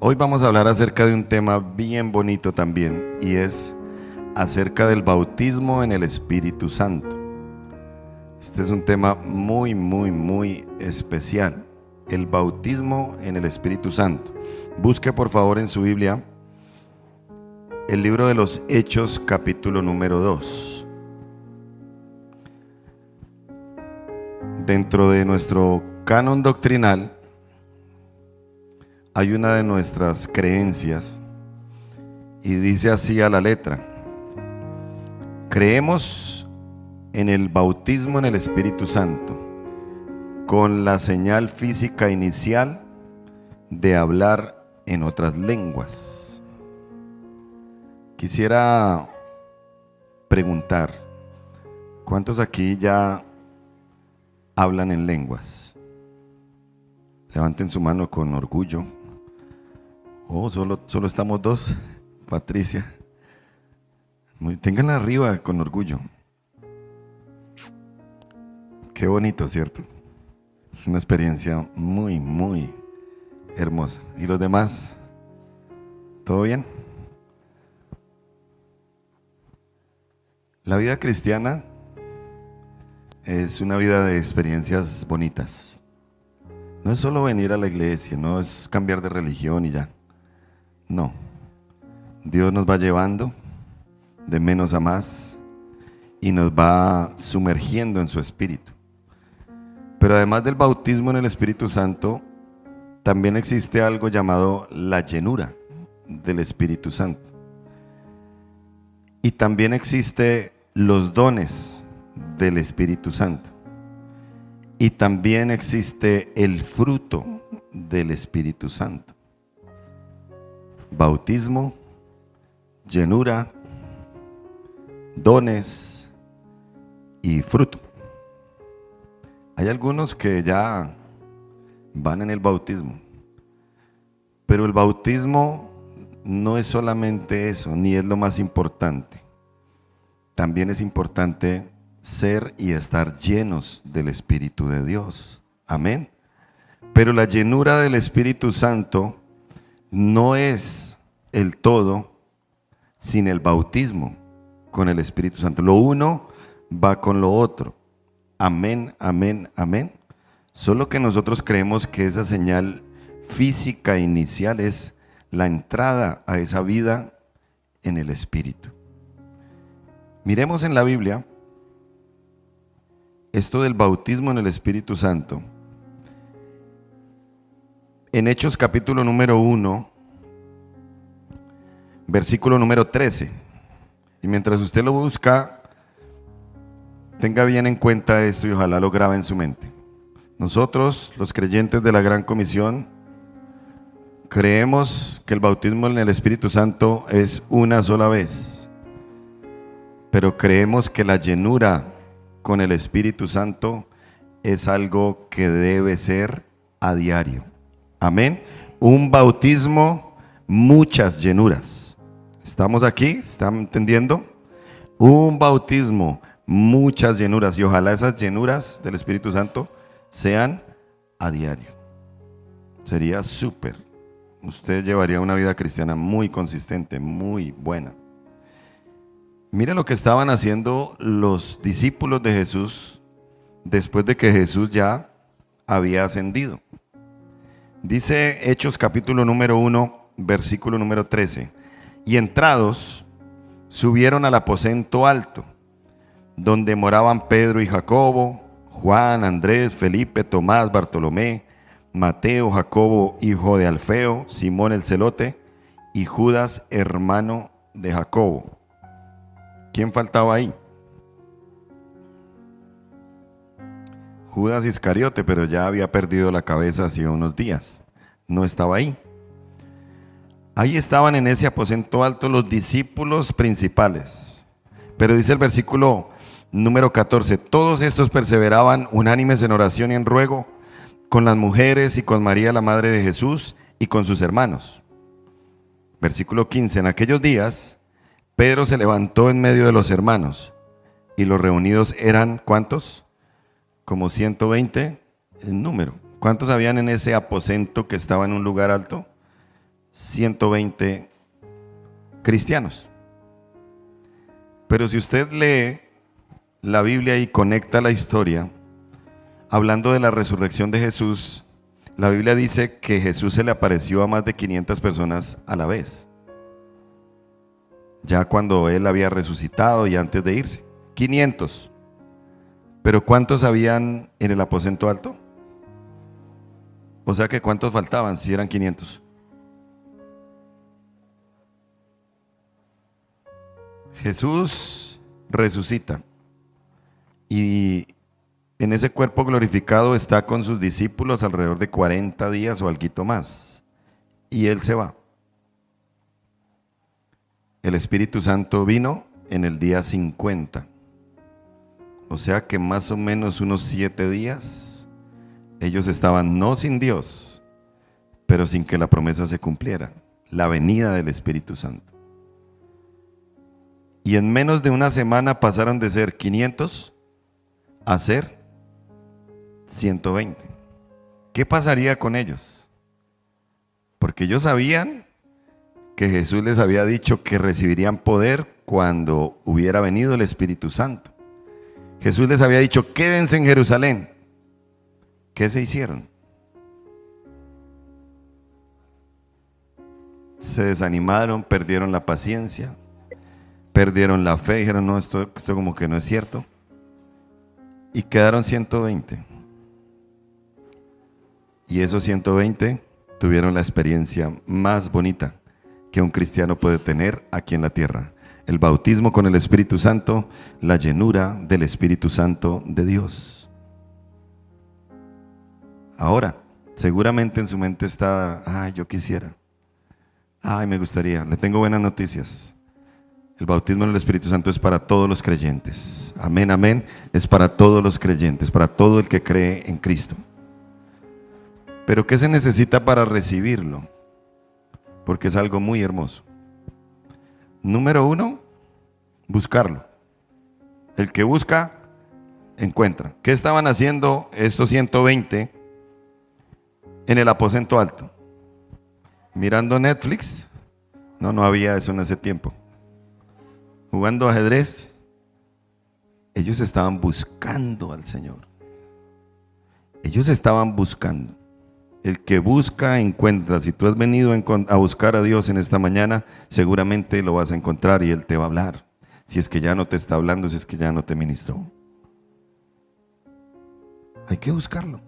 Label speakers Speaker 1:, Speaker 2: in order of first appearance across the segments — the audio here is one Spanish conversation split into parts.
Speaker 1: Hoy vamos a hablar acerca de un tema bien bonito también, y es acerca del bautismo en el Espíritu Santo. Este es un tema muy especial, el bautismo en el Espíritu Santo. Busque por favor en su Biblia el libro de los Hechos, capítulo número 2. Dentro de nuestro canon doctrinal hay una de nuestras creencias y dice así a la letra: creemos en el bautismo en el Espíritu Santo con la señal física inicial de hablar en otras lenguas. Quisiera preguntar, ¿cuántos aquí ya hablan en lenguas? Levanten su mano con orgullo. Oh, solo estamos dos. Patricia, ténganla arriba con orgullo. Qué bonito, ¿cierto? Es una experiencia muy hermosa. ¿Y los demás? ¿Todo bien? La vida cristiana es una vida de experiencias bonitas. No es solo venir a la iglesia, no es cambiar de religión y ya. No. Dios nos va llevando de menos a más y nos va sumergiendo en su espíritu. Pero además del bautismo en el Espíritu Santo, también existe algo llamado la llenura del Espíritu Santo. Y también existe los dones del Espíritu Santo. Y también existe el fruto del Espíritu Santo. Bautismo, llenura, dones y fruto. Hay algunos que ya van en el bautismo, pero el bautismo no es solamente eso, ni es lo más importante. También es importante ser y estar llenos del Espíritu de Dios. Amén. Pero la llenura del Espíritu Santo no es el todo sin el bautismo con el Espíritu Santo. Lo uno va con lo otro. Amén, amén, amén. Solo que nosotros creemos que esa señal física inicial es la entrada a esa vida en el Espíritu. Miremos en la Biblia esto del bautismo en el Espíritu Santo. En Hechos capítulo número 1, versículo número 13. Y mientras usted lo busca, tenga bien en cuenta esto y ojalá lo grabe en su mente. Nosotros, los creyentes de la Gran Comisión, creemos que el bautismo en el Espíritu Santo es una sola vez. Pero creemos que la llenura con el Espíritu Santo es algo que debe ser a diario. Amén. Un bautismo, muchas llenuras. ¿Estamos aquí? ¿Están entendiendo? Un bautismo, muchas llenuras. Y ojalá esas llenuras del Espíritu Santo sean a diario. Sería súper. Usted llevaría una vida cristiana muy consistente, muy buena. Mire lo que estaban haciendo los discípulos de Jesús después de que Jesús ya había ascendido. Dice Hechos capítulo número 1, versículo número 13. Y entrados, subieron al aposento alto, donde moraban Pedro y Jacobo, Juan, Andrés, Felipe, Tomás, Bartolomé, Mateo, Jacobo, hijo de Alfeo, Simón el celote, y Judas, hermano de Jacobo. ¿Quién faltaba ahí? Judas Iscariote, pero ya había perdido la cabeza hacía unos días. No estaba ahí. Ahí estaban en ese aposento alto los discípulos principales. Pero dice el versículo número 14, todos estos perseveraban unánimes en oración y en ruego con las mujeres y con María la madre de Jesús y con sus hermanos. Versículo 15, en aquellos días Pedro se levantó en medio de los hermanos y los reunidos eran, ¿cuántos? Como 120 en número. ¿Cuántos habían en ese aposento que estaba en un lugar alto? 120 cristianos. Pero si usted lee la Biblia y conecta la historia, hablando de la resurrección de Jesús, la Biblia dice que Jesús se le apareció a más de 500 personas a la vez. Ya cuando él había resucitado y antes de irse. 500. Pero ¿cuántos habían en el aposento alto? O sea que ¿cuántos faltaban si eran 500? Jesús resucita y en ese cuerpo glorificado está con sus discípulos alrededor de 40 días o algo más. Y él se va. El Espíritu Santo vino en el día 50. O sea que más o menos unos 7 días ellos estaban no sin Dios, pero sin que la promesa se cumpliera, la venida del Espíritu Santo. Y en menos de una semana pasaron de ser 500 a ser 120. ¿Qué pasaría con ellos? Porque ellos sabían que Jesús les había dicho que recibirían poder cuando hubiera venido el Espíritu Santo. Jesús les había dicho, quédense en Jerusalén. ¿Qué se hicieron? Se desanimaron, perdieron la paciencia, perdieron la fe, dijeron, no, esto como que no es cierto. Y quedaron 120. Y esos 120 tuvieron la experiencia más bonita que un cristiano puede tener aquí en la tierra. El bautismo con el Espíritu Santo, la llenura del Espíritu Santo de Dios. Ahora, seguramente en su mente está, ay, yo quisiera. Ay, me gustaría. Le tengo buenas noticias. El bautismo en el Espíritu Santo es para todos los creyentes. Amén, amén. Es para todos los creyentes, para todo el que cree en Cristo. Pero ¿qué se necesita para recibirlo? Porque es algo muy hermoso. Número 1, buscarlo. El que busca, encuentra. ¿Qué estaban haciendo estos 120 en el aposento alto? ¿Mirando Netflix? No había eso en ese tiempo. ¿Jugando ajedrez? Ellos estaban buscando al Señor. Ellos estaban buscando. El que busca, encuentra. Si tú has venido a buscar a Dios en esta mañana, seguramente lo vas a encontrar y Él te va a hablar. Si es que ya no te está hablando, si es que ya no te ministró. Hay que buscarlo.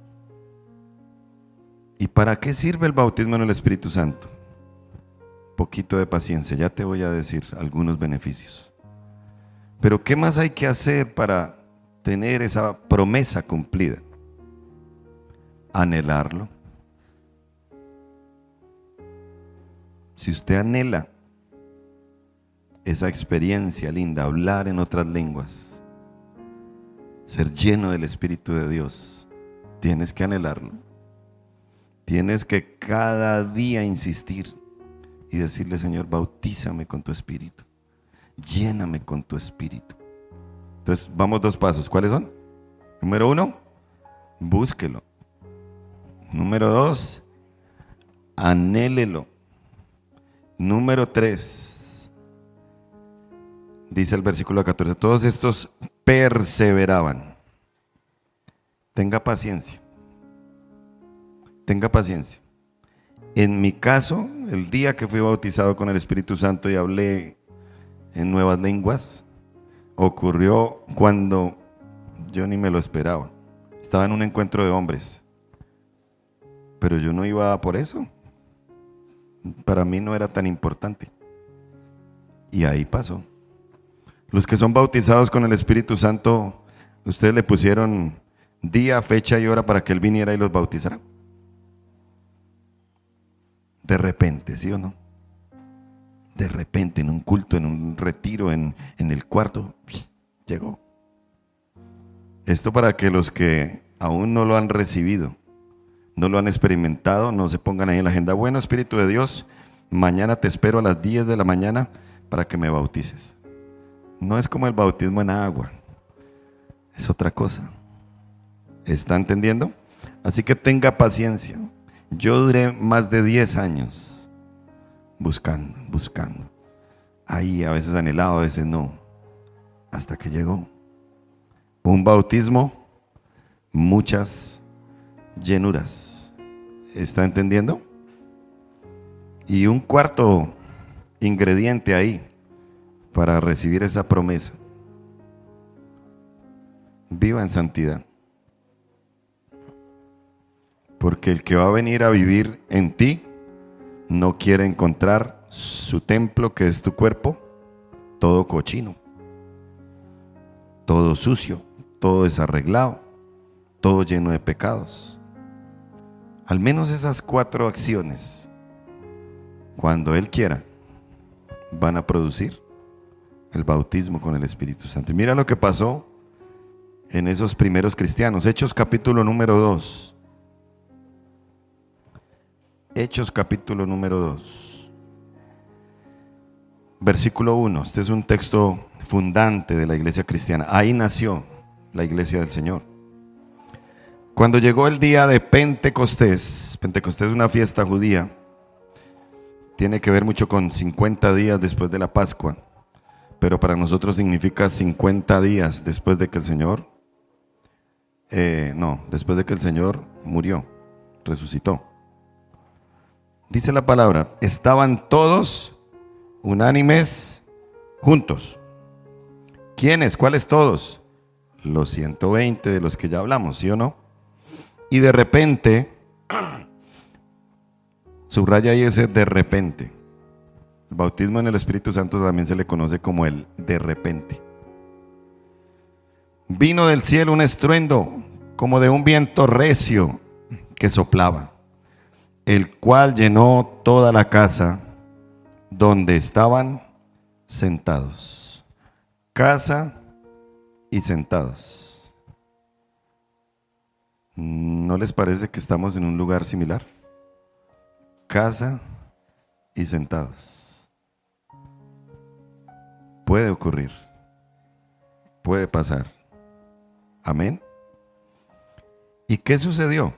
Speaker 1: ¿Y para qué sirve el bautismo en el Espíritu Santo? Poquito de paciencia, ya te voy a decir algunos beneficios. Pero ¿qué más hay que hacer para tener esa promesa cumplida? Anhelarlo. Si usted anhela esa experiencia linda, hablar en otras lenguas, ser lleno del Espíritu de Dios, tienes que anhelarlo. Tienes que cada día insistir y decirle, Señor, bautízame con tu Espíritu, lléname con tu Espíritu. Entonces, vamos 2 pasos. ¿Cuáles son? Número 1, búsquelo. Número 2, anhélelo. Número 3, dice el versículo 14, todos estos perseveraban. Tenga paciencia. Tenga paciencia. En mi caso, el día que fui bautizado con el Espíritu Santo y hablé en nuevas lenguas, ocurrió cuando yo ni me lo esperaba. Estaba en un encuentro de hombres, pero yo no iba por eso. Para mí no era tan importante. Y ahí pasó. Los que son bautizados con el Espíritu Santo, ustedes le pusieron día, fecha y hora para que Él viniera y los bautizara. De repente, ¿sí o no? De repente, en un culto, en un retiro, en el cuarto, llegó. Esto para que los que aún no lo han recibido, no lo han experimentado, no se pongan ahí en la agenda. Bueno, Espíritu de Dios, mañana te espero a las 10 de la mañana para que me bautices. No es como el bautismo en agua, es otra cosa. ¿Está entendiendo? Así que tenga paciencia. Yo duré más de 10 años buscando. Ahí a veces anhelado, a veces no. Hasta que llegó. Un bautismo, muchas llenuras. ¿Está entendiendo? Y un cuarto ingrediente ahí para recibir esa promesa. Viva en santidad. Porque el que va a venir a vivir en ti no quiere encontrar su templo, que es tu cuerpo, todo cochino, todo sucio, todo desarreglado, todo lleno de pecados. Al menos esas 4 acciones, cuando Él quiera, van a producir el bautismo con el Espíritu Santo. Y mira lo que pasó en esos primeros cristianos. Hechos capítulo número 2. Hechos capítulo número 2. Versículo 1. Este es un texto fundante de la iglesia cristiana. Ahí nació la iglesia del Señor. Cuando llegó el día de Pentecostés, Pentecostés es una fiesta judía, tiene que ver mucho con 50 días después de la Pascua, pero para nosotros significa 50 días después de que el Señor, después de que el Señor murió, resucitó. Dice la palabra, estaban todos unánimes juntos. ¿Quiénes? ¿Cuáles todos? Los 120 de los que ya hablamos, ¿sí o no? Y de repente, subraya ahí ese de repente. El bautismo en el Espíritu Santo también se le conoce como el de repente. Vino del cielo un estruendo como de un viento recio que soplaba, el cual llenó toda la casa donde estaban sentados. Casa y sentados. ¿No les parece que estamos en un lugar similar? Casa y sentados. Puede ocurrir, puede pasar. Amén. ¿Y qué sucedió?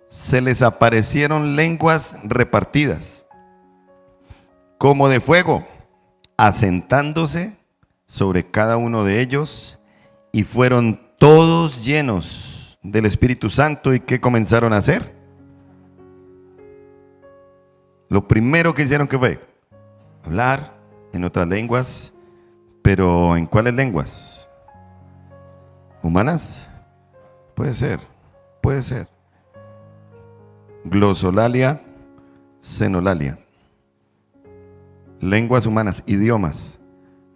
Speaker 1: Se les aparecieron lenguas repartidas, como de fuego, asentándose sobre cada uno de ellos, y fueron todos llenos del Espíritu Santo. ¿Y qué comenzaron a hacer? Lo primero que hicieron, ¿qué fue? Hablar en otras lenguas. ¿Pero en cuáles lenguas? ¿Humanas? Puede ser, puede ser. Glosolalia, senolalia. Lenguas humanas, idiomas,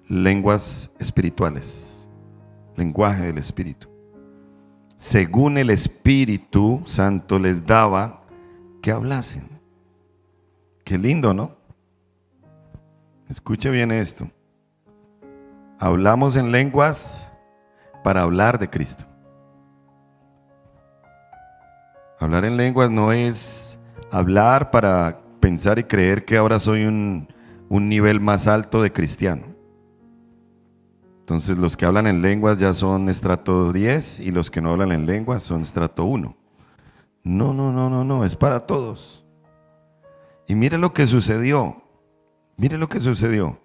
Speaker 1: lenguas espirituales, lenguaje del Espíritu. Según el Espíritu Santo les daba que hablasen. Qué lindo, ¿no? Escuche bien esto. Hablamos en lenguas para hablar de Cristo. Hablar en lenguas no es hablar para pensar y creer que ahora soy un nivel más alto de cristiano. Entonces los que hablan en lenguas ya son estrato 10 y los que no hablan en lenguas son estrato 1. No, es para todos. Y mire lo que sucedió. Mire lo que sucedió.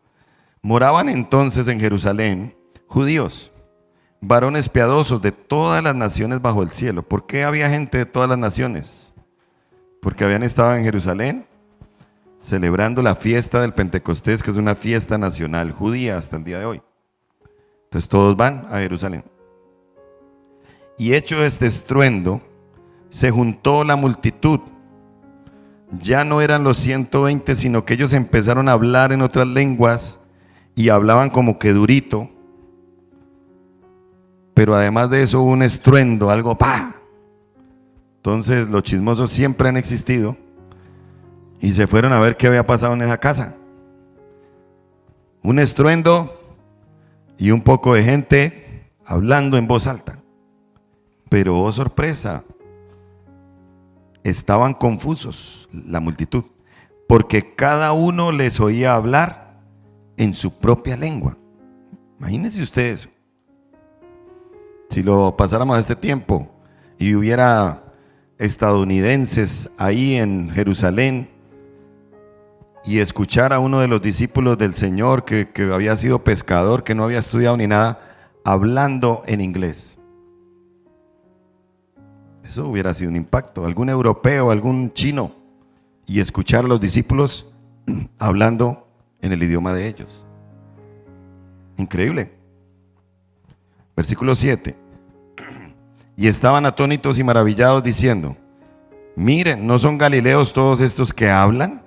Speaker 1: Moraban entonces en Jerusalén judíos, varones piadosos de todas las naciones bajo el cielo. ¿Por qué había gente de todas las naciones? Porque habían estado en Jerusalén celebrando la fiesta del Pentecostés, que es una fiesta nacional judía hasta el día de hoy. Entonces todos van a Jerusalén. Y hecho este estruendo, se juntó la multitud. Ya no eran los 120, sino que ellos empezaron a hablar en otras lenguas y hablaban como que durito. Pero además de eso hubo un estruendo, algo ¡pa! Entonces los chismosos siempre han existido y se fueron a ver qué había pasado en esa casa. Un estruendo y un poco de gente hablando en voz alta. Pero oh sorpresa, estaban confusos la multitud, porque cada uno les oía hablar en su propia lengua. Imagínense ustedes, si lo pasáramos a este tiempo y hubiera estadounidenses ahí en Jerusalén y escuchar a uno de los discípulos del Señor que había sido pescador, que no había estudiado ni nada, hablando en inglés. Eso hubiera sido un impacto. Algún europeo, algún chino, y escuchar a los discípulos hablando en el idioma de ellos. Increíble. Versículo 7. Y estaban atónitos y maravillados diciendo: miren, ¿no son galileos todos estos que hablan?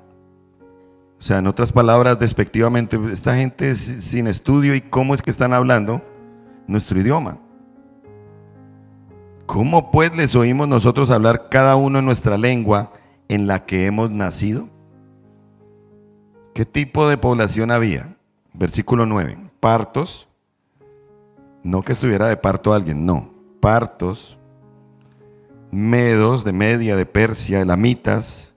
Speaker 1: O sea, en otras palabras, despectivamente, esta gente es sin estudio, ¿y cómo es que están hablando nuestro idioma? ¿Cómo pues les oímos nosotros hablar cada uno en nuestra lengua en la que hemos nacido? ¿Qué tipo de población había? Versículo 9. Partos, no que estuviera de parto alguien, no. Partos, medos de Media, de Persia, elamitas,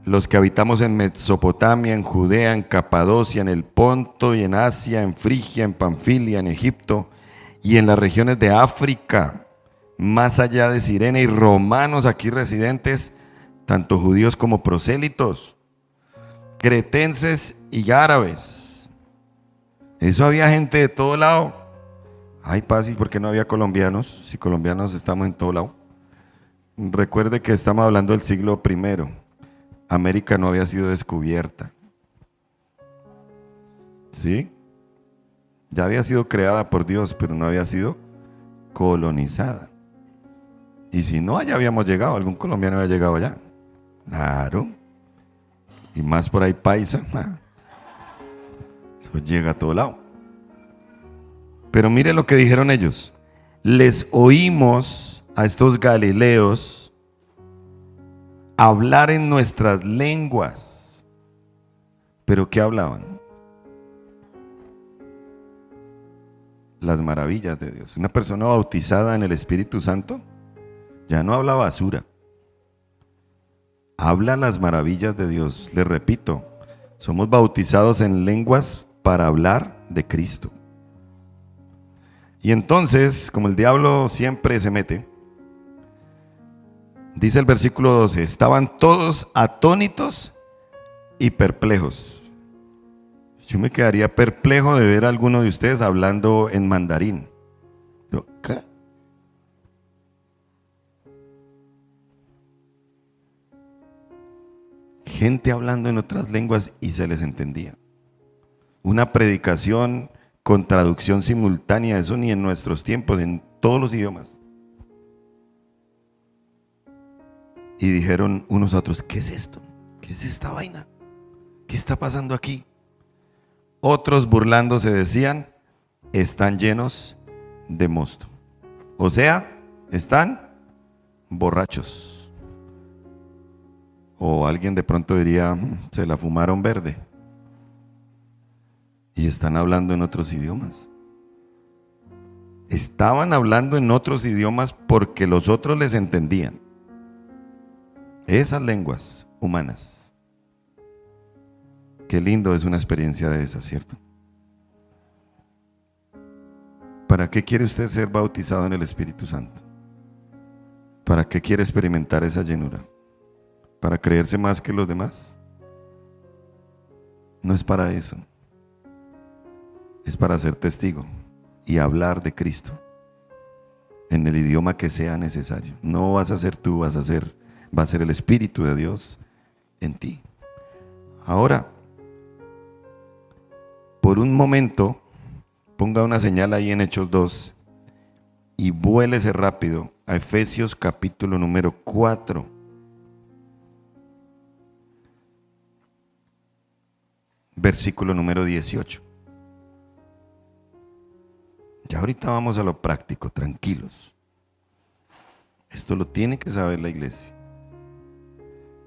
Speaker 1: los que habitamos en Mesopotamia, en Judea, en Capadocia, en el Ponto y en Asia, en Frigia, en Panfilia, en Egipto y en las regiones de África, más allá de Cirene, y romanos aquí residentes, tanto judíos como prosélitos, cretenses y árabes. Eso había gente de todo lado. Ay, paz, ¿y por qué no había colombianos? Si colombianos estamos en todo lado. Recuerde que estamos hablando del siglo I. América no había sido descubierta. ¿Sí? Ya había sido creada por Dios, pero no había sido colonizada. Y si no, allá habíamos llegado, algún colombiano había llegado allá. Claro. Y más por ahí paisa. Eso llega a todo lado. Pero mire lo que dijeron ellos. Les oímos a estos galileos hablar en nuestras lenguas. ¿Pero qué hablaban? Las maravillas de Dios. Una persona bautizada en el Espíritu Santo ya no habla basura. Habla las maravillas de Dios. Les repito, somos bautizados en lenguas para hablar de Cristo. Y entonces, como el diablo siempre se mete, dice el versículo 12, estaban todos atónitos y perplejos. Yo me quedaría perplejo de ver a alguno de ustedes hablando en mandarín. ¿Qué? Gente hablando en otras lenguas y se les entendía. Una predicación con traducción simultánea, eso ni en nuestros tiempos, en todos los idiomas. Y dijeron unos a otros: ¿qué es esto? ¿Qué es esta vaina? ¿Qué está pasando aquí? Otros burlándose decían: están llenos de mosto. O sea, están borrachos. O alguien de pronto diría: se la fumaron verde. Y están hablando en otros idiomas. Estaban hablando en otros idiomas porque los otros les entendían. Esas lenguas humanas. Qué lindo es una experiencia de esas, ¿cierto? ¿Para qué quiere usted ser bautizado en el Espíritu Santo? ¿Para qué quiere experimentar esa llenura? ¿Para creerse más que los demás? No es para eso. Es para ser testigo y hablar de Cristo en el idioma que sea necesario. No vas a ser tú, va a ser el Espíritu de Dios en ti. Ahora, por un momento, ponga una señal ahí en Hechos 2 y vuélese rápido a Efesios capítulo número 4. Versículo número 18. Ya ahorita vamos a lo práctico, tranquilos. Esto lo tiene que saber la iglesia.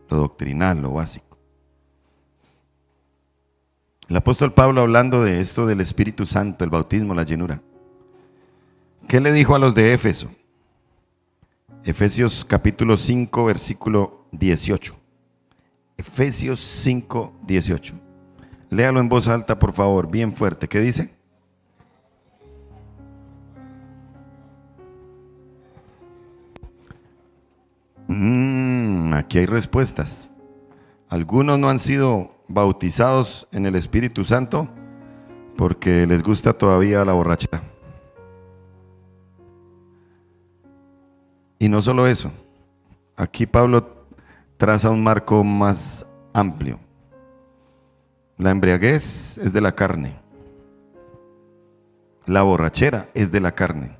Speaker 1: Lo doctrinal, lo básico. El apóstol Pablo, hablando de esto del Espíritu Santo, el bautismo, la llenura, ¿qué le dijo a los de Éfeso? Efesios capítulo 5, versículo 18. Efesios 5, 18. Léalo en voz alta, por favor, bien fuerte. ¿Qué dice? Aquí hay respuestas. Algunos no han sido bautizados en el Espíritu Santo porque les gusta todavía la borrachera. Y no solo eso, aquí Pablo traza un marco más amplio. La embriaguez es de la carne. La borrachera es de la carne.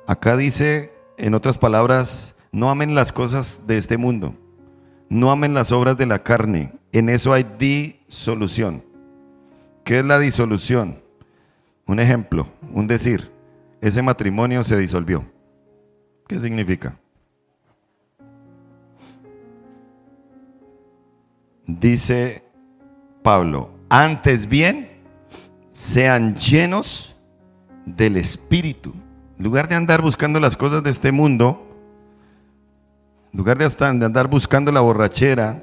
Speaker 1: Acá dice, en otras palabras, no amen las cosas de este mundo. No amen las obras de la carne. En eso hay disolución. ¿Qué es la disolución? Un ejemplo, un decir. Ese matrimonio se disolvió. ¿Qué significa? Dice Pablo, antes bien, sean llenos del Espíritu. En lugar de andar buscando las cosas de este mundo, en lugar de andar buscando la borrachera,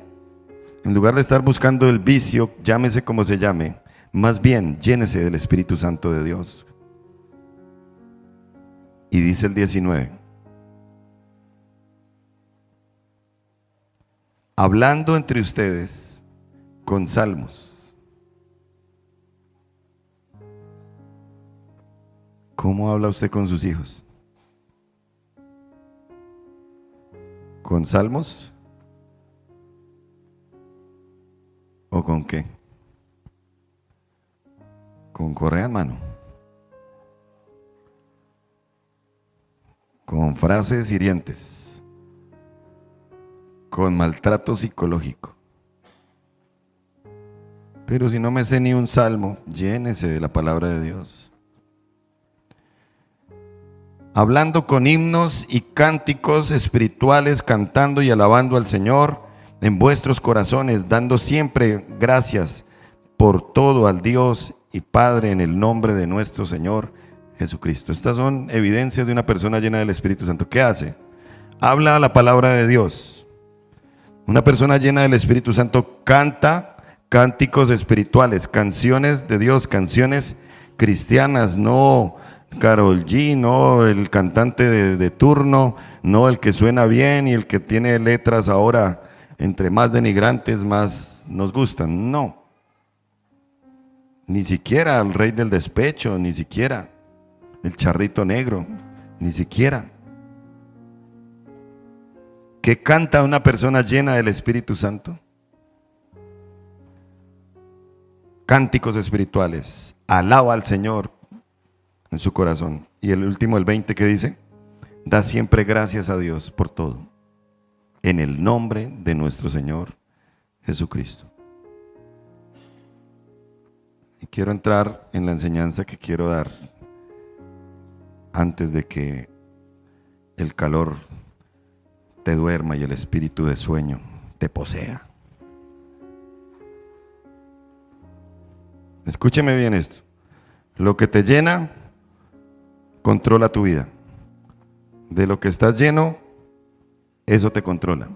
Speaker 1: en lugar de estar buscando el vicio, llámese como se llame, más bien llénese del Espíritu Santo de Dios. Y dice el 19, hablando entre ustedes con salmos. ¿Cómo habla usted con sus hijos? ¿Con salmos? ¿O con qué? Con correa en mano. Con frases hirientes. Con maltrato psicológico. Pero si no me sé ni un salmo, llénese de la palabra de Dios. Hablando con himnos y cánticos espirituales, cantando y alabando al Señor en vuestros corazones, dando siempre gracias por todo al Dios y Padre en el nombre de nuestro Señor Jesucristo. Estas son evidencias de una persona llena del Espíritu Santo. ¿Qué hace? Habla la palabra de Dios. Una persona llena del Espíritu Santo canta cánticos espirituales, canciones de Dios, canciones cristianas, no Karol G, no el cantante de turno, no el que suena bien y el que tiene letras ahora entre más denigrantes más nos gustan, no. Ni siquiera el rey del despecho, ni siquiera el charrito negro, ni siquiera. ¿Qué canta una persona llena del Espíritu Santo? Cánticos espirituales, alaba al Señor en su corazón. Y el último, el 20, ¿qué dice? Da siempre gracias a Dios por todo, en el nombre de nuestro Señor Jesucristo. Y quiero entrar en la enseñanza que quiero dar antes de que el calor te duerma y el espíritu de sueño te posea. Escúcheme bien esto. Lo que te llena controla tu vida. De lo que estás lleno, eso te controla.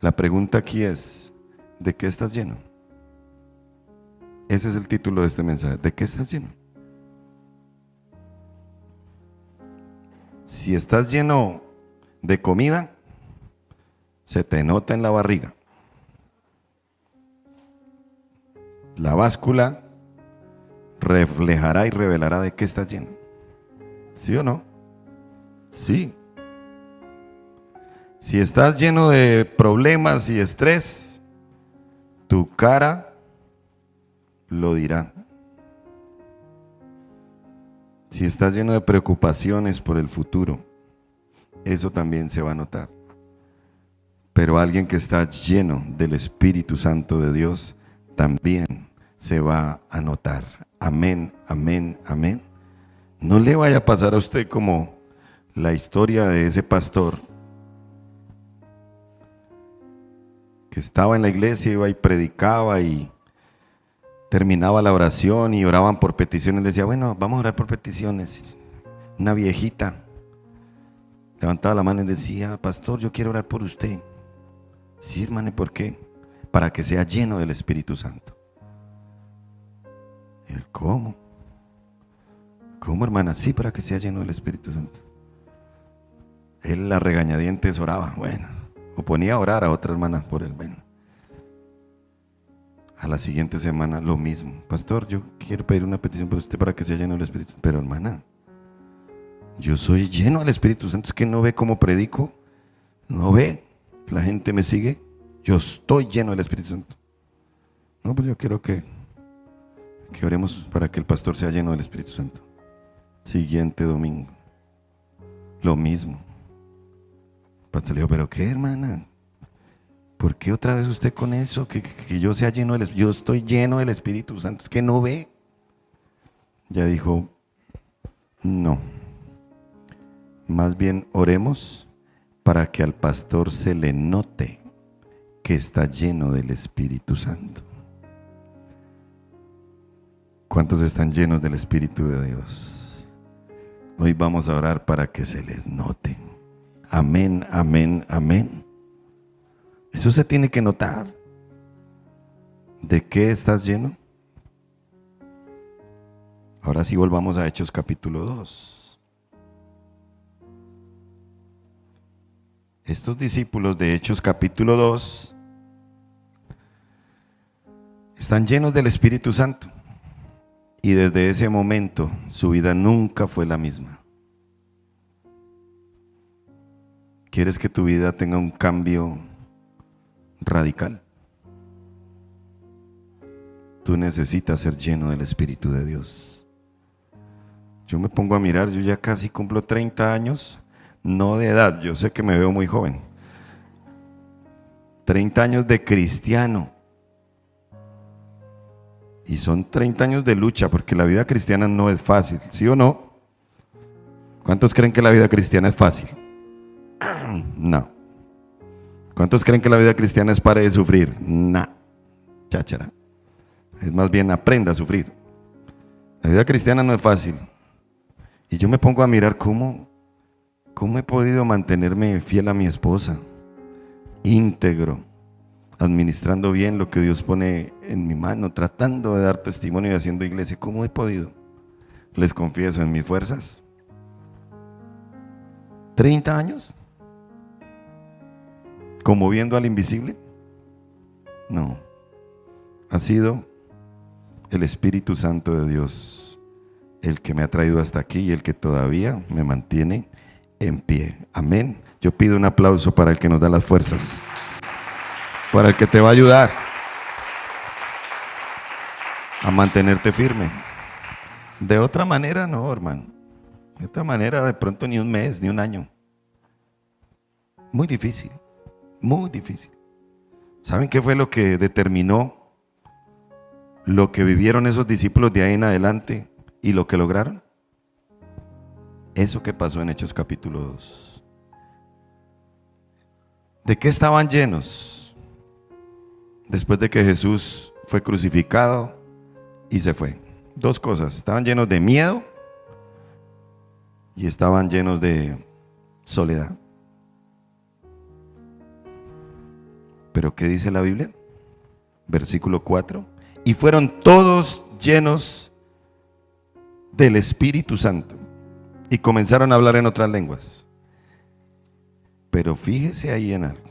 Speaker 1: La pregunta aquí es, ¿de qué estás lleno? Ese es el título de este mensaje. ¿De qué estás lleno? Si estás lleno de comida, se te nota en la barriga. La báscula reflejará y revelará de qué estás lleno. ¿Sí o no? Sí. Si estás lleno de problemas y estrés, tu cara lo dirá. Si estás lleno de preocupaciones por el futuro, eso también se va a notar. Pero alguien que está lleno del Espíritu Santo de Dios también se va a notar. Amén, amén, amén. No le vaya a pasar a usted como la historia de ese pastor que estaba en la iglesia, iba y predicaba y terminaba la oración y oraban por peticiones. Decía, bueno, vamos a orar por peticiones. Una viejita levantaba la mano y decía, pastor, yo quiero orar por usted. Sí, hermano, ¿por qué? Para que sea lleno del Espíritu Santo. ¿El cómo? ¿Cómo, hermana? Sí, para que sea lleno del Espíritu Santo. Él a regañadientes oraba, bueno, o ponía a orar a otra hermana por él, bueno. A la siguiente semana lo mismo. Pastor, yo quiero pedir una petición para usted para que sea lleno del Espíritu. Pero hermana, yo soy lleno del Espíritu Santo. Es que no ve cómo predico. No ve que la gente me sigue. Yo estoy lleno del Espíritu Santo. No, pues yo quiero que oremos para que el pastor sea lleno del Espíritu Santo. Siguiente domingo. Lo mismo. El pastor le dijo, ¿pero qué, hermana? ¿Por qué otra vez usted con eso? Que yo sea lleno del Espíritu. Yo estoy lleno del Espíritu Santo. Es que no ve. Ya dijo, no. Más bien oremos para que al pastor se le note que está lleno del Espíritu Santo. ¿Cuántos están llenos del Espíritu de Dios? Hoy vamos a orar para que se les note. Amén, amén, amén. Eso se tiene que notar. ¿De qué estás lleno? Ahora sí volvamos a Hechos capítulo 2. Estos discípulos de Hechos capítulo 2 están llenos del Espíritu Santo. Y desde ese momento su vida nunca fue la misma. ¿Quieres que tu vida tenga un cambio radical? Tú necesitas ser lleno del Espíritu de Dios. Yo me pongo a mirar, yo ya casi cumplo 30 años, no de edad, yo sé que me veo muy joven. 30 años de cristiano. Y son 30 años de lucha, porque la vida cristiana no es fácil, ¿sí o no? ¿Cuántos creen que la vida cristiana es fácil? No. ¿Cuántos creen que la vida cristiana es pare de sufrir? No. Cháchara. Es más bien aprenda a sufrir. La vida cristiana no es fácil. Y yo me pongo a mirar cómo he podido mantenerme fiel a mi esposa, íntegro, administrando bien lo que Dios pone en mi mano, tratando de dar testimonio y haciendo iglesia. ¿Cómo he podido? Les confieso, en mis fuerzas. 30 años. ¿Como viendo al invisible? No. Ha sido el Espíritu Santo de Dios el que me ha traído hasta aquí y el que todavía me mantiene en pie. Amén. Yo pido un aplauso para el que nos da las fuerzas, para el que te va a ayudar a mantenerte firme. De otra manera no, hermano. De otra manera de pronto ni un mes, ni un año. Muy difícil, muy difícil. ¿Saben qué fue lo que determinó lo que vivieron esos discípulos de ahí en adelante y lo que lograron? Eso que pasó en Hechos capítulo 2. ¿De qué estaban llenos? Después de que Jesús fue crucificado y se fue. Dos cosas, estaban llenos de miedo y estaban llenos de soledad. ¿Pero qué dice la Biblia? Versículo 4. Y fueron todos llenos del Espíritu Santo y comenzaron a hablar en otras lenguas. Pero fíjese ahí en algo.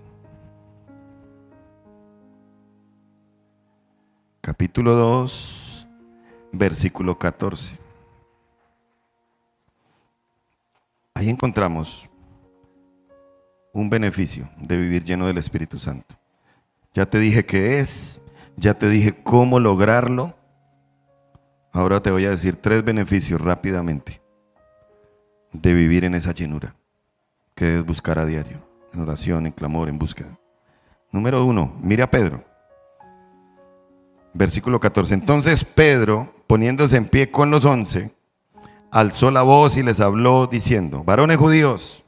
Speaker 1: Capítulo 2, versículo 14. Ahí encontramos un beneficio de vivir lleno del Espíritu Santo. Ya te dije qué es, ya te dije cómo lograrlo. Ahora te voy a decir 3 beneficios rápidamente de vivir en esa llenura que debes buscar a diario, en oración, en clamor, en búsqueda. Número 1, mire a Pedro. Versículo 14. Entonces Pedro, poniéndose en pie con los 11, alzó la voz y les habló diciendo: varones judíos,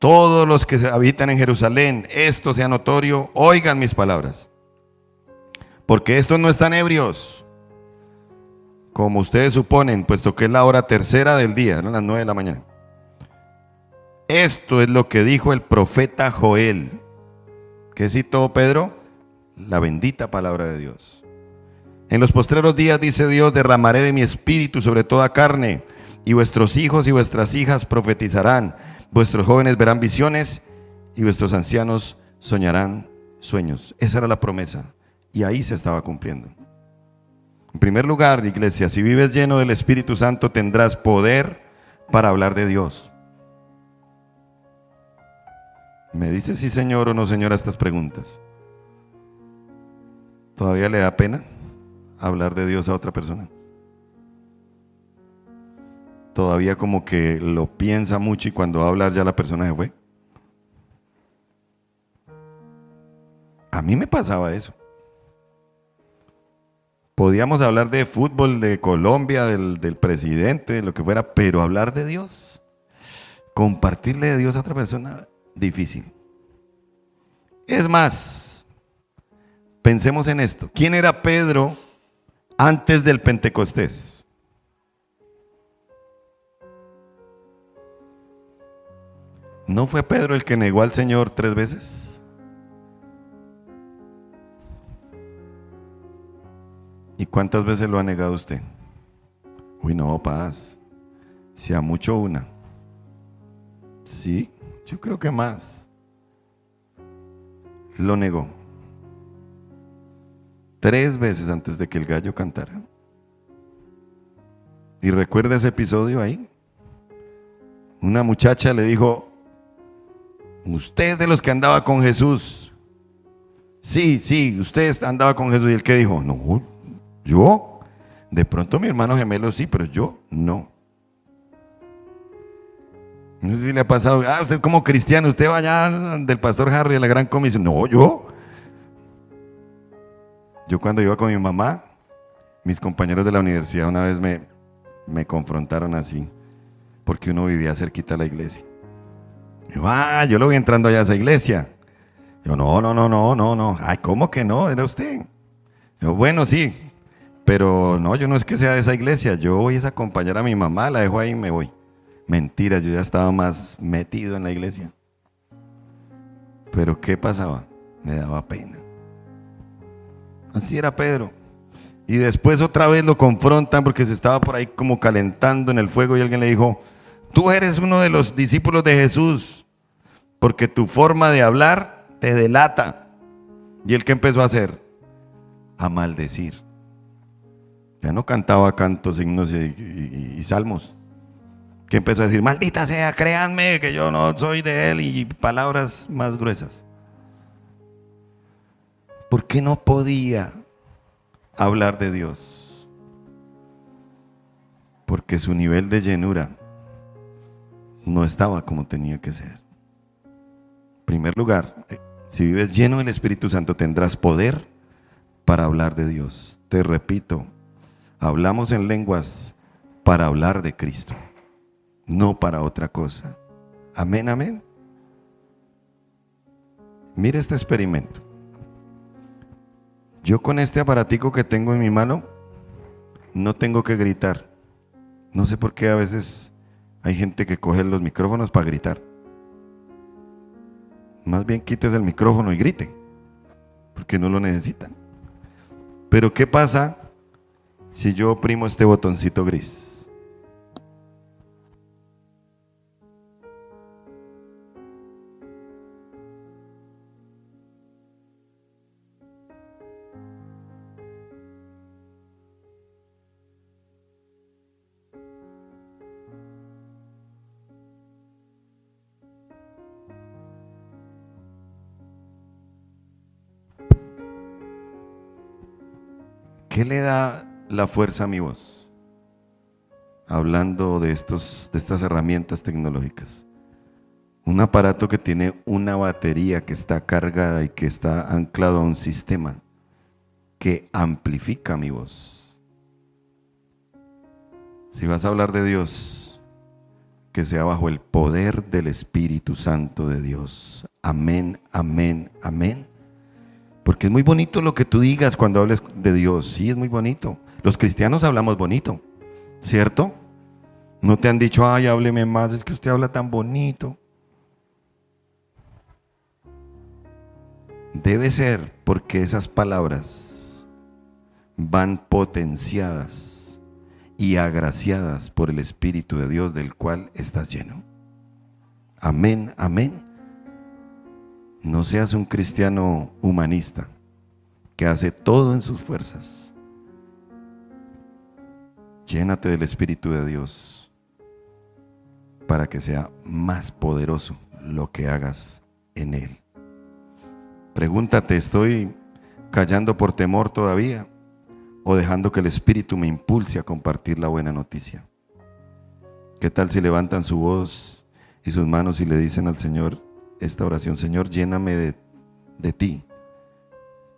Speaker 1: todos los que habitan en Jerusalén, esto sea notorio, oigan mis palabras. Porque estos no están ebrios, como ustedes suponen, puesto que es la hora tercera del día, ¿no? Las 9 de la mañana. Esto es lo que dijo el profeta Joel. ¿Qué citó Pedro? La bendita palabra de Dios. En los postreros días, dice Dios, derramaré de mi espíritu sobre toda carne, y vuestros hijos y vuestras hijas profetizarán, Vuestros jóvenes verán visiones y vuestros ancianos soñarán sueños. Esa era la promesa y ahí se estaba cumpliendo. En primer lugar, iglesia, si vives lleno del Espíritu Santo tendrás poder para hablar de Dios. ¿Me dice sí señor o no señor a estas preguntas? ¿Todavía le da pena hablar de Dios a otra persona? Todavía como que lo piensa mucho y cuando va a hablar ya la persona se fue. A mí me pasaba eso. Podíamos hablar de fútbol, de Colombia, del presidente, de lo que fuera, pero hablar de Dios, compartirle de Dios a otra persona, difícil. Es más, pensemos en esto. ¿Quién era Pedro antes del Pentecostés? ¿No fue Pedro el que negó al Señor 3 veces? ¿Y cuántas veces lo ha negado usted? Uy, no, paz. Si a mucho una. Sí, yo creo que más. Lo negó 3 veces antes de que el gallo cantara. ¿Y recuerda ese episodio ahí? Una muchacha le dijo: usted es de los que andaba con Jesús. Sí, usted andaba con Jesús. ¿Y él qué dijo? No, yo. De pronto mi hermano gemelo sí, pero yo no. No sé si le ha pasado. Usted como cristiano, usted va allá del pastor Harry a la gran comisión. No, yo. Yo cuando iba con mi mamá, mis compañeros de la universidad una vez me confrontaron así, porque uno vivía cerquita de la iglesia. Yo lo vi entrando allá a esa iglesia. Yo, no. Ay, ¿cómo que no? Era usted. Yo, bueno, sí, pero no, yo no es que sea de esa iglesia. Yo voy a acompañar a mi mamá, la dejo ahí y me voy. Mentira, yo ya estaba más metido en la iglesia. Pero ¿qué pasaba? Me daba pena. Así era Pedro. Y después otra vez lo confrontan porque se estaba por ahí como calentando en el fuego y alguien le dijo: tú eres uno de los discípulos de Jesús, porque tu forma de hablar te delata. ¿Y él qué empezó a hacer? A maldecir. Ya no cantaba cantos, himnos y salmos. ¿Qué empezó a decir? Maldita sea, créanme que yo no soy de él, y palabras más gruesas. ¿Por qué no podía hablar de Dios? Porque su nivel de llenura no estaba como tenía que ser. En primer lugar, si vives lleno del Espíritu Santo tendrás poder para hablar de Dios. Te repito, hablamos en lenguas para hablar de Cristo, no para otra cosa. Amén, amén. Mire este experimento. Yo con este aparatico que tengo en mi mano no tengo que gritar. No sé por qué a veces hay gente que coge los micrófonos para gritar. Más bien quites el micrófono y grite, porque no lo necesitan. Pero ¿qué pasa si yo oprimo este botoncito gris? ¿Qué le da la fuerza a mi voz? Hablando de estas herramientas tecnológicas. Un aparato que tiene una batería que está cargada y que está anclado a un sistema que amplifica mi voz. Si vas a hablar de Dios, que sea bajo el poder del Espíritu Santo de Dios. Amén, amén, amén. Porque es muy bonito lo que tú digas cuando hables de Dios. Sí, es muy bonito. Los cristianos hablamos bonito, ¿cierto? No te han dicho: ay, hábleme más, es que usted habla tan bonito. Debe ser porque esas palabras van potenciadas y agraciadas por el Espíritu de Dios del cual estás lleno. Amén, amén. No seas un cristiano humanista que hace todo en sus fuerzas. Llénate del Espíritu de Dios para que sea más poderoso lo que hagas en Él. Pregúntate, ¿estoy callando por temor todavía o dejando que el Espíritu me impulse a compartir la buena noticia? ¿Qué tal si levantan su voz y sus manos y le dicen al Señor esta oración: Señor, lléname de ti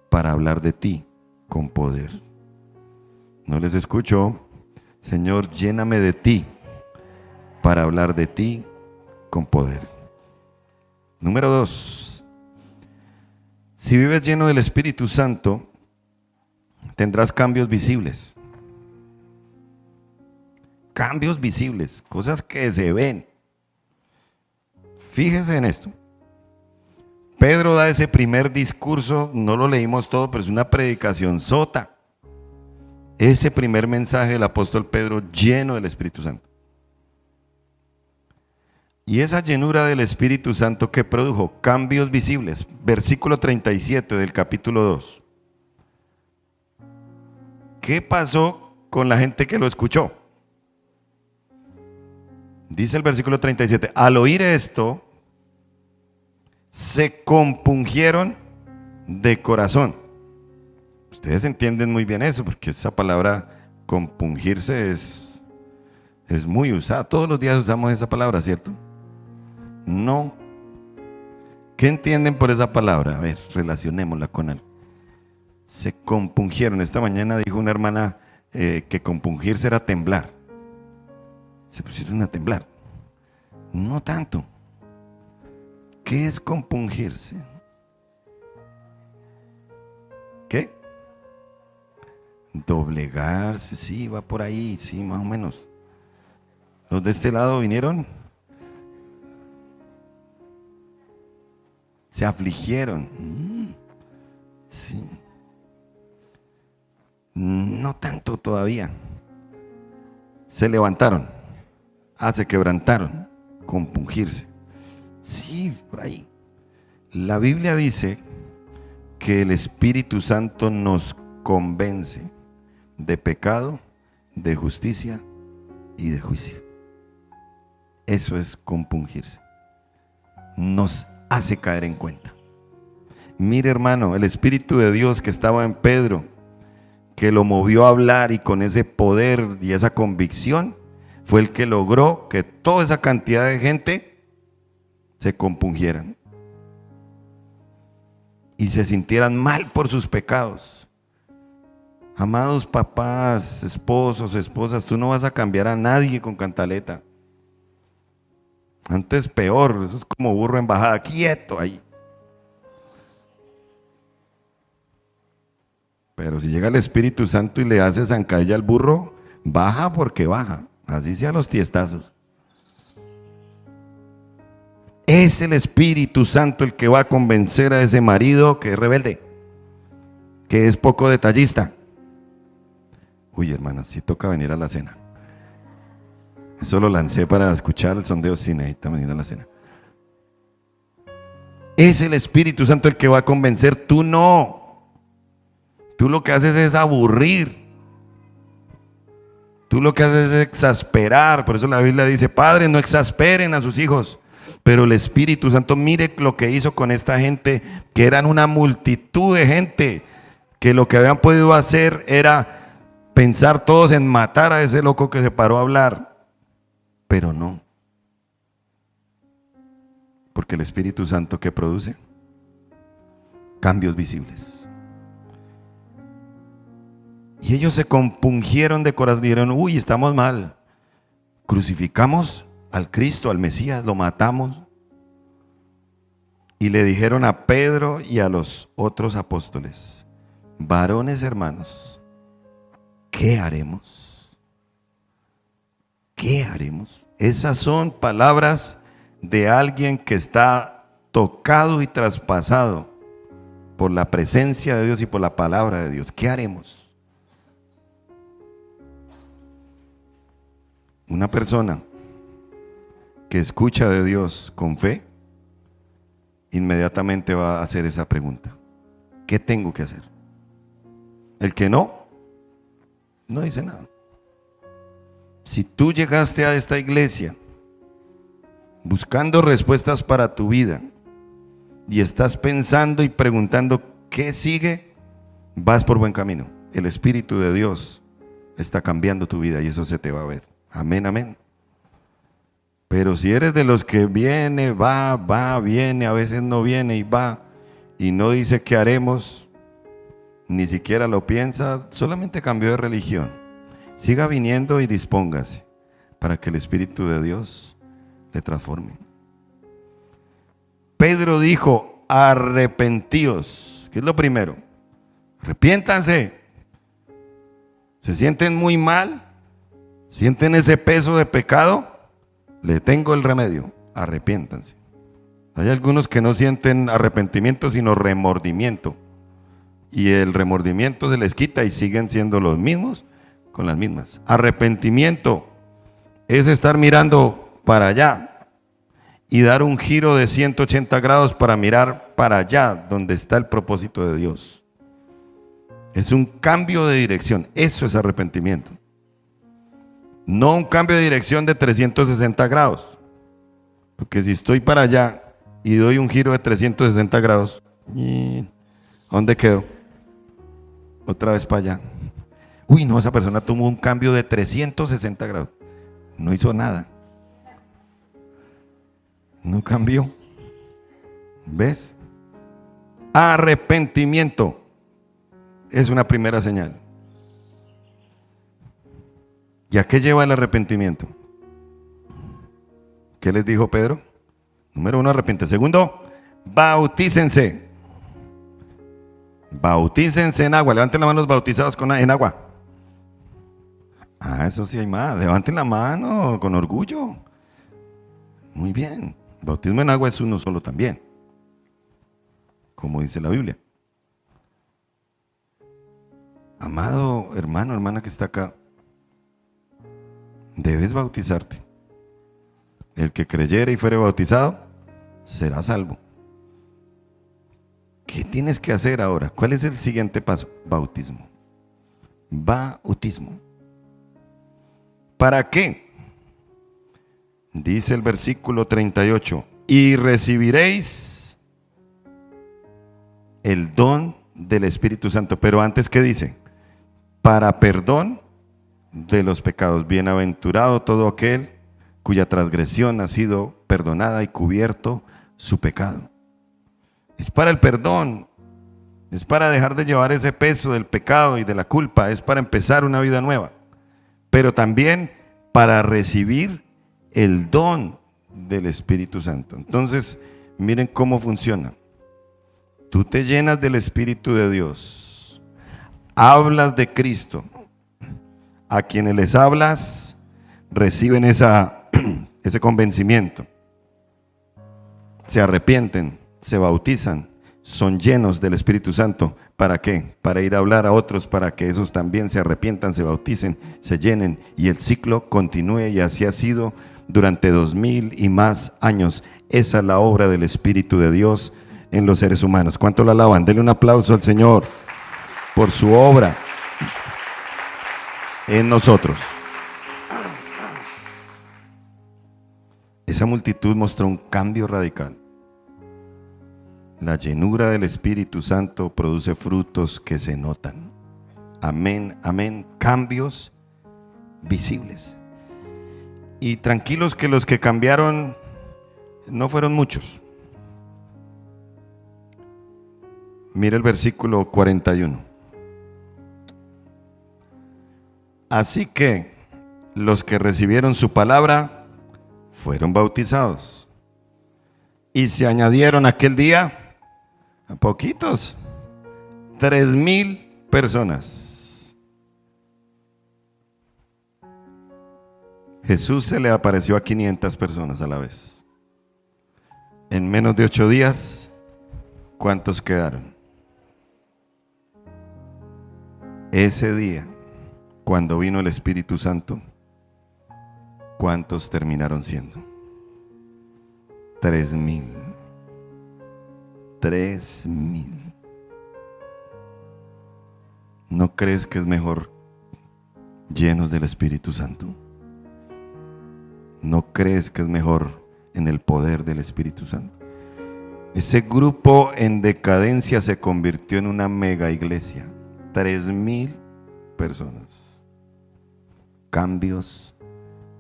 Speaker 1: para hablar de ti con poder? No les escucho. Señor, lléname de ti para hablar de ti con poder. Número 2. Si vives lleno del Espíritu Santo, tendrás cambios visibles. Cambios visibles, cosas que se ven. Fíjese en esto. Pedro da ese primer discurso, no lo leímos todo, pero es una predicación sota. Ese primer mensaje del apóstol Pedro lleno del Espíritu Santo. Y esa llenura del Espíritu Santo que produjo cambios visibles. Versículo 37 del capítulo 2. ¿Qué pasó con la gente que lo escuchó? Dice el versículo 37, al oír esto, se compungieron de corazón. Ustedes entienden muy bien eso, porque esa palabra compungirse es muy usada. Todos los días usamos esa palabra, ¿cierto? No. ¿Qué entienden por esa palabra? A ver, relacionémosla con algo. Se compungieron. Esta mañana dijo una hermana que compungirse era temblar. Se pusieron a temblar. No tanto. ¿Qué es compungirse? ¿Qué? Doblegarse, sí, va por ahí, sí, más o menos. ¿Los de este lado vinieron? Se afligieron. Sí. No tanto todavía. Se levantaron. Se quebrantaron. Compungirse. Sí, por ahí. La Biblia dice que el Espíritu Santo nos convence de pecado, de justicia y de juicio. Eso es compungirse. Nos hace caer en cuenta. Mire, hermano, el Espíritu de Dios que estaba en Pedro, que lo movió a hablar, y con ese poder y esa convicción fue el que logró que toda esa cantidad de gente se compungieran y se sintieran mal por sus pecados. Amados papás, esposos, esposas, tú no vas a cambiar a nadie con cantaleta. Antes peor, eso es como burro en bajada, quieto ahí. Pero si llega el Espíritu Santo y le hace zancadilla al burro, baja porque baja, así sea los tiestazos. Es el Espíritu Santo el que va a convencer a ese marido que es rebelde, que es poco detallista. Uy, hermanas, sí toca venir a la cena. Eso lo lancé para escuchar el sondeo, si necesita venir a la cena. Es el Espíritu Santo el que va a convencer, tú no. Tú lo que haces es aburrir. Tú lo que haces es exasperar. Por eso la Biblia dice, padres, no exasperen a sus hijos. Pero el Espíritu Santo, mire lo que hizo con esta gente, que eran una multitud de gente, que lo que habían podido hacer era pensar todos en matar a ese loco que se paró a hablar. Pero no. Porque el Espíritu Santo, ¿qué produce? Cambios visibles. Y ellos se compungieron de corazón, dijeron, uy, estamos mal. Crucificamos al Cristo, al Mesías, lo matamos. Y le dijeron a Pedro y a los otros apóstoles, varones hermanos, ¿qué haremos? ¿Qué haremos? Esas son palabras de alguien que está tocado y traspasado por la presencia de Dios y por la palabra de Dios. ¿Qué haremos? Una persona que escucha de Dios con fe, inmediatamente va a hacer esa pregunta: ¿qué tengo que hacer? El que no dice nada. Si tú llegaste a esta iglesia buscando respuestas para tu vida y estás pensando y preguntando qué sigue, vas por buen camino. El Espíritu de Dios está cambiando tu vida y eso se te va a ver. Amén, amén. Pero si eres de los que viene, va, viene, a veces no viene y va, y no dice qué haremos, ni siquiera lo piensa, solamente cambió de religión. Siga viniendo y dispóngase para que el Espíritu de Dios le transforme. Pedro dijo: arrepentíos. ¿Qué es lo primero? Arrepiéntanse. ¿Se sienten muy mal? ¿Sienten ese peso de pecado? Le tengo el remedio: arrepiéntanse. Hay algunos que no sienten arrepentimiento sino remordimiento, y el remordimiento se les quita y siguen siendo los mismos con las mismas. Arrepentimiento es estar mirando para allá y dar un giro de 180 grados para mirar para allá donde está el propósito de Dios. Es un cambio de dirección. Eso es arrepentimiento. No un cambio de dirección de 360 grados. Porque si estoy para allá y doy un giro de 360 grados, ¿dónde quedo? Otra vez para allá. Uy, no, esa persona tomó un cambio de 360 grados. No hizo nada. No cambió. ¿Ves? Arrepentimiento es una primera señal. ¿Y a qué lleva el arrepentimiento? ¿Qué les dijo Pedro? Número 1, arrepiéntanse. Segundo, bautícense. Bautícense en agua. Levanten la mano los bautizados en agua. Eso sí hay más. Levanten la mano con orgullo. Muy bien. El bautismo en agua es uno solo también, como dice la Biblia. Amado hermano, hermana que está acá, debes bautizarte. El que creyere y fuere bautizado será salvo. ¿Qué tienes que hacer ahora? ¿Cuál es el siguiente paso? Bautismo. Bautismo. ¿Para qué? Dice el versículo 38: y recibiréis el don del Espíritu Santo. Pero antes, ¿qué dice? Para perdón de los pecados. Bienaventurado todo aquel cuya transgresión ha sido perdonada y cubierto su pecado. Es para el perdón, es para dejar de llevar ese peso del pecado y de la culpa, es para empezar una vida nueva, pero también para recibir el don del Espíritu Santo. Entonces, miren cómo funciona. Tú te llenas del Espíritu de Dios, hablas de Cristo, a quienes les hablas reciben ese convencimiento, se arrepienten, se bautizan, son llenos del Espíritu Santo. ¿Para qué? Para ir a hablar a otros, para que esos también se arrepientan, se bauticen, se llenen y el ciclo continúe, y así ha sido durante 2000 y más años. Esa es la obra del Espíritu de Dios en los seres humanos. ¿Cuánto la alaban? Denle un aplauso al Señor por su obra en nosotros. Esa multitud mostró un cambio radical. La llenura del Espíritu Santo produce frutos que se notan. Amén, amén. Cambios visibles. Y tranquilos que los que cambiaron no fueron muchos. Mira el versículo 41. Así que los que recibieron su palabra fueron bautizados. Y se añadieron aquel día a poquitos, 3,000 personas. Jesús se le apareció a 500 personas a la vez. En menos de 8 días, ¿cuántos quedaron? Ese día, cuando vino el Espíritu Santo, ¿cuántos terminaron siendo? 3,000. 3,000. ¿No crees que es mejor llenos del Espíritu Santo? ¿No crees que es mejor en el poder del Espíritu Santo? Ese grupo en decadencia se convirtió en una mega iglesia. 3,000 personas. Cambios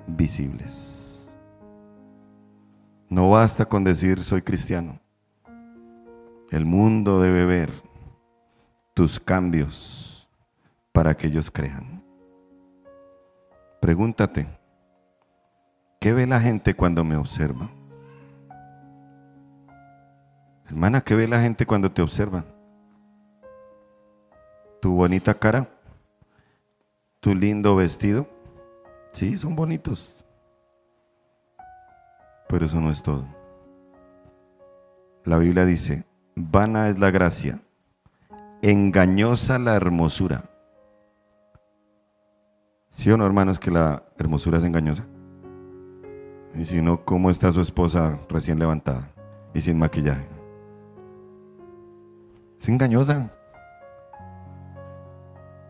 Speaker 1: visibles. No basta con decir soy cristiano. El mundo debe ver tus cambios para que ellos crean. Pregúntate, ¿qué ve la gente cuando me observa? Hermana, ¿qué ve la gente cuando te observa? ¿Tu bonita cara? ¿Tu lindo vestido? Sí, son bonitos. Pero eso no es todo. La Biblia dice, vana es la gracia, engañosa la hermosura. ¿Sí o no, hermanos, que la hermosura es engañosa? Y si no, ¿cómo está su esposa recién levantada y sin maquillaje? Es engañosa.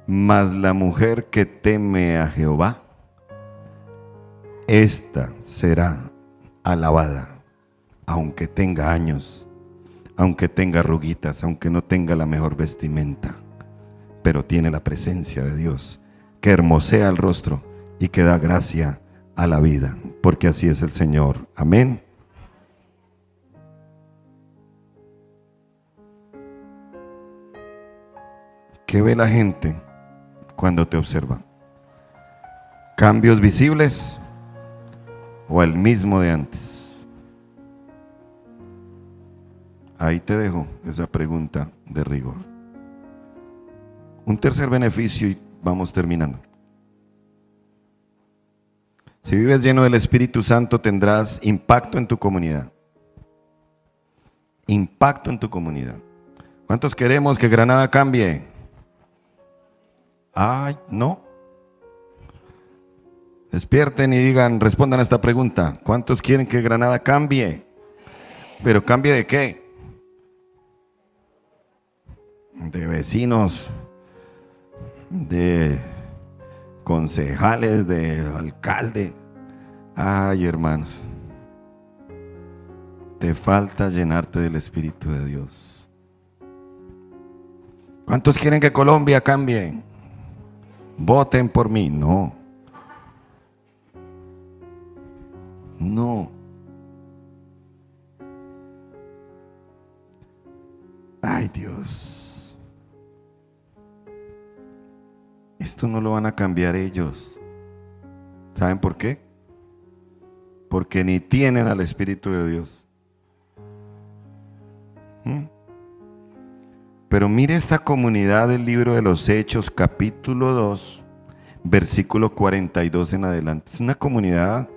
Speaker 1: Mas la mujer que teme a Jehová, esta será alabada, aunque tenga años, aunque tenga arruguitas, aunque no tenga la mejor vestimenta, pero tiene la presencia de Dios, que hermosea el rostro y que da gracia a la vida, porque así es el Señor. Amén. ¿Qué ve la gente cuando te observa? ¿Cambios visibles o el mismo de antes? Ahí te dejo esa pregunta de rigor. Un tercer beneficio y vamos terminando. Si vives lleno del Espíritu Santo tendrás impacto en tu comunidad. Impacto en tu comunidad. ¿Cuántos queremos que Granada cambie? Ay, no. Despierten y digan, respondan a esta pregunta. ¿Cuántos quieren que Granada cambie? ¿Pero cambie de qué? De vecinos, de concejales, de alcalde. Ay, hermanos, te falta llenarte del Espíritu de Dios. ¿Cuántos quieren que Colombia cambie? Voten por mí. No. No. Ay, Dios. Esto no lo van a cambiar ellos. ¿Saben por qué? Porque ni tienen al Espíritu de Dios. Pero mire esta comunidad del libro de los Hechos, capítulo 2, versículo 42 en adelante. Es una comunidad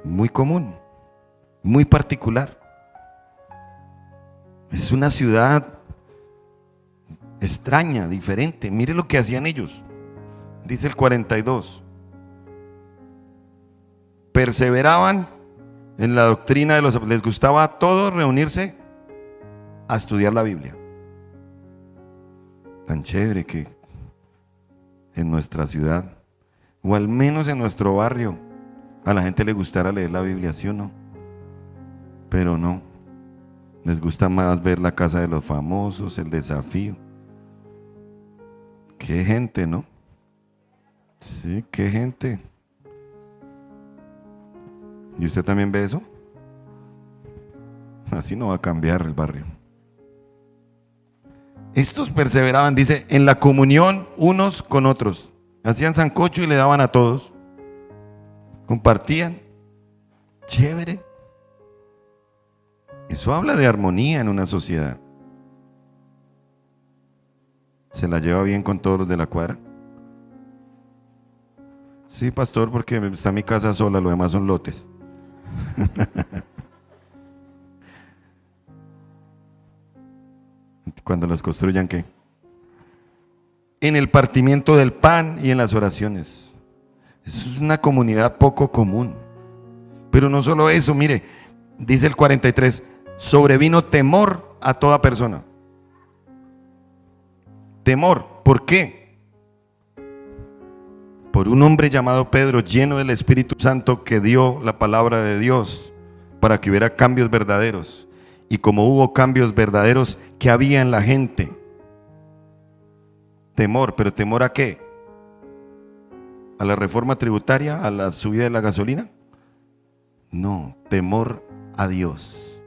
Speaker 1: muy común, muy particular. Es una ciudad extraña, diferente. Mire lo que hacían ellos. Dice el 42. Perseveraban en la doctrina de los... Les gustaba a todos reunirse a estudiar la Biblia. Tan chévere que en nuestra ciudad, o al menos en nuestro barrio, a la gente le gustara leer la Biblia, ¿sí o no? Pero no. Les gusta más ver La Casa de los Famosos, El Desafío. Qué gente, ¿no? Sí, qué gente. ¿Y usted también ve eso? Así no va a cambiar el barrio. Estos perseveraban, dice, en la comunión unos con otros. Hacían sancocho y le daban a todos. Compartían. Chévere. Eso habla de armonía en una sociedad. ¿Se la lleva bien con todos los de la cuadra? Sí, pastor, porque está mi casa sola, lo demás son lotes. Cuando los construyan, ¿qué? En el partimiento del pan y en las oraciones. Eso es una comunidad poco común. Pero no solo eso, mire, dice el 43, sobrevino temor a toda persona. Temor, ¿por qué? Por un hombre llamado Pedro, lleno del Espíritu Santo, que dio la palabra de Dios para que hubiera cambios verdaderos. Y como hubo cambios verdaderos, ¿qué había en la gente? Temor, pero ¿temor a qué? ¿A la reforma tributaria? ¿A la subida de la gasolina? No, temor a Dios.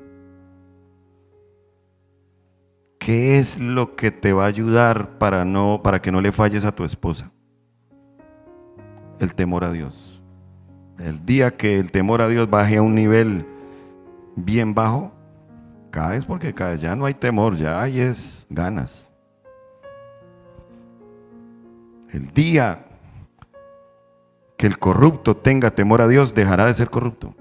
Speaker 1: ¿Qué es lo que te va a ayudar para que no le falles a tu esposa? El temor a Dios. El día que el temor a Dios baje a un nivel bien bajo, caes porque caes. Ya no hay temor, ya hay es ganas. El día que el corrupto tenga temor a Dios, dejará de ser corrupto.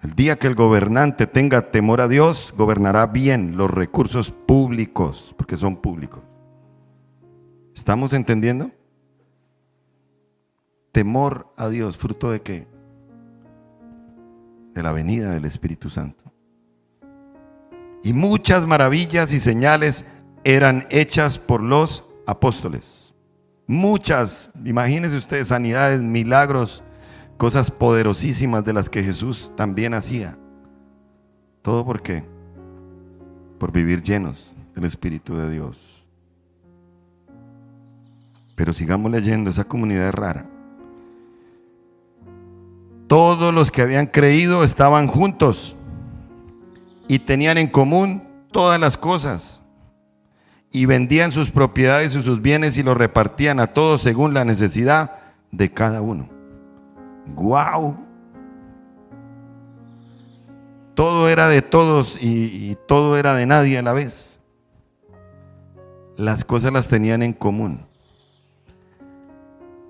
Speaker 1: El día que el gobernante tenga temor a Dios, gobernará bien los recursos públicos, porque son públicos. ¿Estamos entendiendo? Temor a Dios, ¿fruto de qué? De la venida del Espíritu Santo. Y muchas maravillas y señales eran hechas por los apóstoles. Muchas, imagínense ustedes, sanidades, milagros, cosas poderosísimas de las que Jesús también hacía. ¿Todo por qué? Por vivir llenos del Espíritu de Dios. Pero sigamos leyendo, esa comunidad es rara. Todos los que habían creído estaban juntos y tenían en común todas las cosas, y vendían sus propiedades y sus bienes y los repartían a todos según la necesidad de cada uno. ¡Guau! Todo era de todos y todo era de nadie a la vez. Las cosas las tenían en común.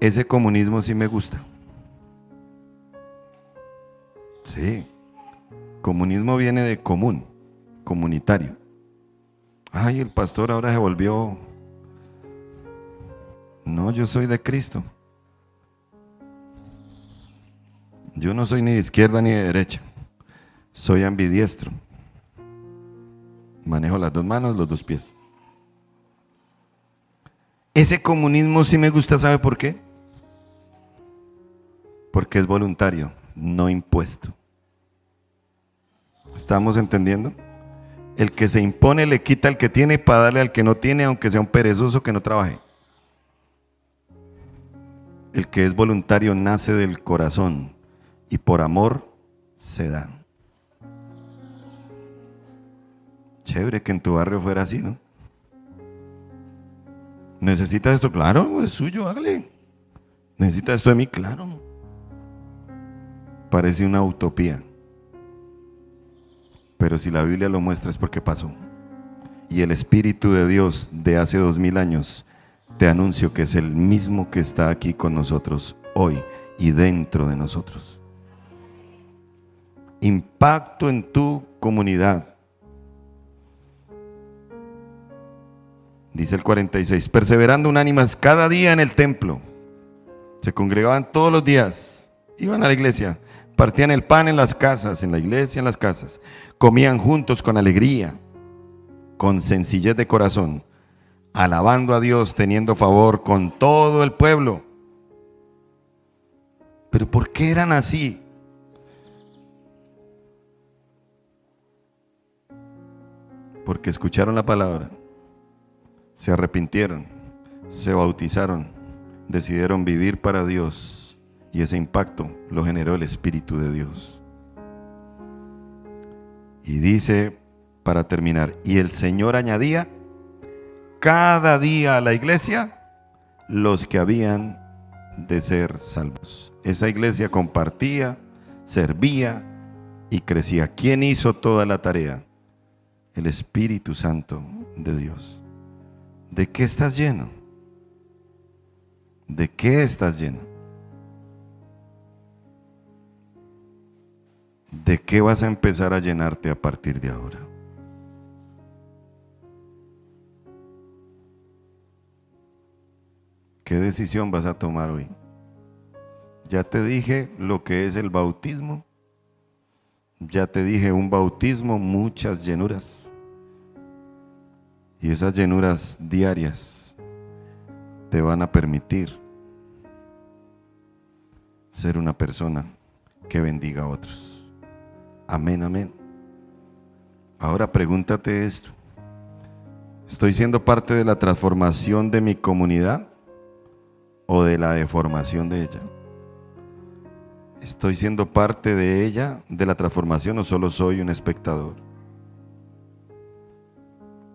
Speaker 1: Ese comunismo sí me gusta. Sí. Comunismo viene de común, comunitario. Ay, el pastor ahora se volvió. No, yo soy de Cristo. Yo no soy ni de izquierda ni de derecha. Soy ambidiestro. Manejo las dos manos, los dos pies. Ese comunismo sí me gusta, ¿sabe por qué? Porque es voluntario, no impuesto. ¿Estamos entendiendo? El que se impone le quita al que tiene para darle al que no tiene, aunque sea un perezoso que no trabaje. El que es voluntario nace del corazón y por amor se da. Chévere que en tu barrio fuera así, ¿no? ¿Necesitas esto? Claro, es suyo, hágale. ¿Necesitas esto de mí? Claro. Parece una utopía. Pero si la Biblia lo muestra es porque pasó. Y el Espíritu de Dios de hace 2000 años, te anuncio que es el mismo que está aquí con nosotros hoy y dentro de nosotros. Impacto en tu comunidad. Dice el 46, perseverando unánimes cada día en el templo. Se congregaban todos los días, iban a la iglesia, partían el pan en las casas, en la iglesia, en las casas. Comían juntos con alegría, con sencillez de corazón, alabando a Dios, teniendo favor con todo el pueblo. ¿Pero por qué eran así? Porque escucharon la palabra, se arrepintieron, se bautizaron, decidieron vivir para Dios, y ese impacto lo generó el Espíritu de Dios. Y dice, para terminar, y el Señor añadía cada día a la iglesia los que habían de ser salvos. Esa iglesia compartía, servía y crecía. ¿Quién hizo toda la tarea? El Espíritu Santo de Dios. ¿De qué estás lleno? ¿De qué estás lleno? ¿De qué vas a empezar a llenarte a partir de ahora? ¿Qué decisión vas a tomar hoy? Ya te dije lo que es el bautismo. Ya te dije, un bautismo, muchas llenuras. Y esas llenuras diarias te van a permitir ser una persona que bendiga a otros. Amén, amén. Ahora pregúntate esto: ¿estoy siendo parte de la transformación de mi comunidad o de la deformación de ella? ¿Estoy siendo parte de ella, de la transformación, o solo soy un espectador?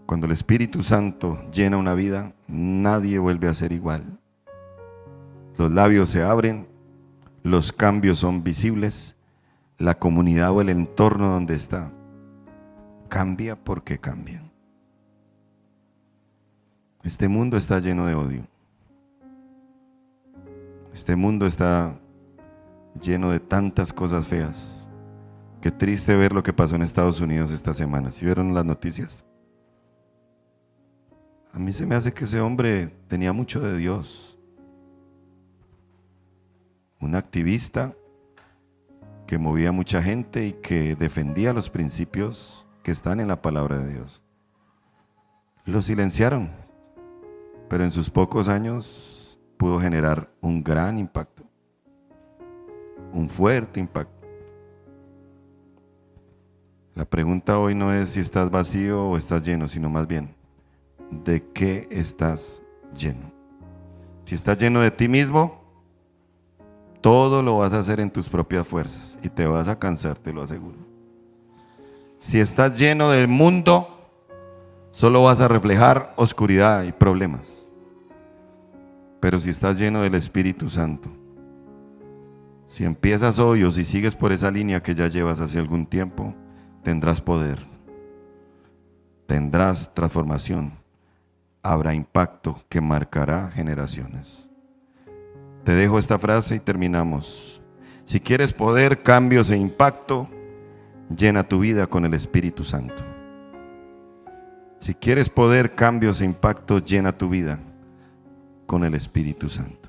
Speaker 1: Cuando el Espíritu Santo llena una vida, nadie vuelve a ser igual. Los labios se abren, los cambios son visibles, la comunidad o el entorno donde está cambia porque cambia. Este mundo está lleno de odio. Este mundo está lleno de tantas cosas feas. Qué triste ver lo que pasó en Estados Unidos esta semana. ¿Sí vieron las noticias? A mí se me hace que ese hombre tenía mucho de Dios. Un activista que movía a mucha gente y que defendía los principios que están en la palabra de Dios. Lo silenciaron, pero en sus pocos años pudo generar un gran impacto, un fuerte impacto. La pregunta hoy no es si estás vacío o estás lleno, sino más bien, ¿de qué estás lleno? Si estás lleno de ti mismo, todo lo vas a hacer en tus propias fuerzas y te vas a cansar, te lo aseguro. Si estás lleno del mundo, solo vas a reflejar oscuridad y problemas. Pero si estás lleno del Espíritu Santo, si empiezas hoy o si sigues por esa línea que ya llevas hace algún tiempo, tendrás poder, tendrás transformación, habrá impacto que marcará generaciones. Te dejo esta frase y terminamos. Si quieres poder, cambios e impacto, llena tu vida con el Espíritu Santo. Si quieres poder, cambios e impacto, llena tu vida con el Espíritu Santo.